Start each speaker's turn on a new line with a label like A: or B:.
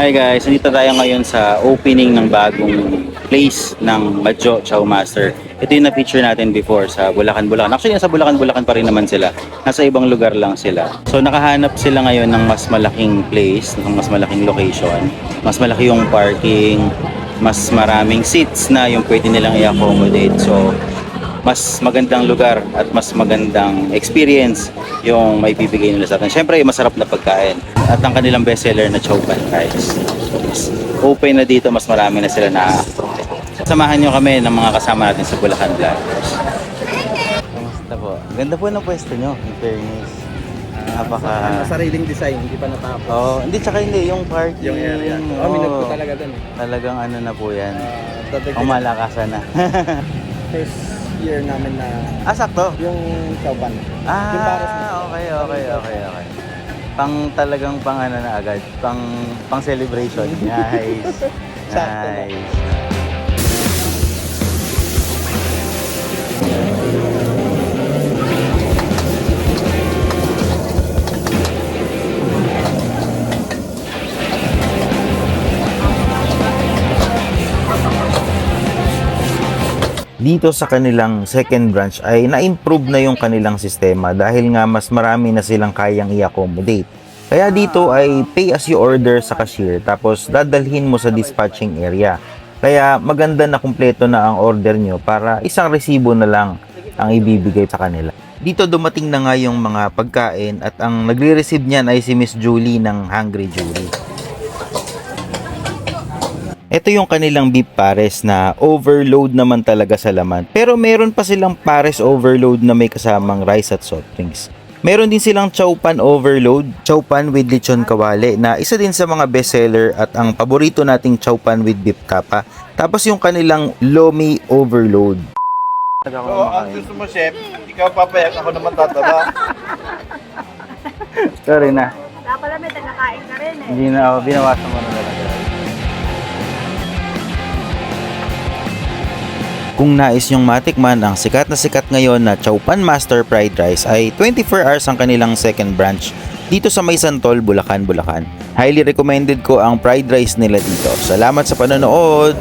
A: Hi guys, nandito tayo ngayon sa opening ng bagong place ng Madjo Chow Master. Ito yung na-feature natin before sa Bulacan, Bulacan. Actually, nasa Bulacan, Bulacan pa rin naman sila. Nasa ibang lugar lang sila. So, nakahanap sila ngayon ng mas malaking place, ng mas malaking location. Mas malaki yung parking, mas maraming seats na yung pwede nilang i-accommodate. So, mas magandang lugar at mas magandang experience yung may bibigay nila sa atin. Siyempre, masarap na pagkain. At ang kanilang bestseller na Chow Pan Rice. Mas open na dito, mas marami na sila na samahan nyo kami ng mga kasama natin sa Bulacan Vloggers. Kamusta po? Ganda po ng pwesto nyo, in fairness.
B: Sariling design, hindi pa natapos.
A: Oh, hindi, tsaka hindi, yung parking.
B: Yung area. Minute ko talaga dun.
A: Talagang ano na po yan.
B: Tatagyan.
A: Ang malakasan na.
B: First year namin na
A: Sakto.
B: yung Chowpan. Yung pares na.
A: Okay. Talagang pang ano na agad, pang celebration. Nice.
B: Sakto na.
A: Nice. Dito sa kanilang second branch ay na-improve na yung kanilang sistema dahil nga mas marami na silang kayang i-accommodate. Kaya dito ay pay as you order sa cashier tapos dadalhin mo sa dispatching area. Kaya maganda na kumpleto na ang order nyo para isang resibo na lang ang ibibigay sa kanila. Dito dumating na nga yung mga pagkain at ang nagre-receive niyan ay si Miss Julie ng Hungry Julie. Ito yung kanilang beef pares na overload naman talaga sa laman. Pero meron pa silang pares overload na may kasamang rice at soft drinks. Meron din silang chow pan overload, chow pan with lechon kawali na isa din sa mga bestseller at ang paborito nating chow pan with beef tapa. Tapos yung kanilang lomi overload.
B: So, ang gusto mo, chef, ikaw papayak, ako naman tataba.
A: Sorry na.
C: Wala pala may tagakain ka rin eh.
A: Hindi na, binawasan mo na talaga. Kung nais nyong matikman ang sikat na sikat ngayon na Chow Pan Master Fried Rice ay 24 hours ang kanilang second branch dito sa May Santol, Bulacan, Bulacan. Highly recommended ko ang fried rice nila dito. Salamat sa panonood!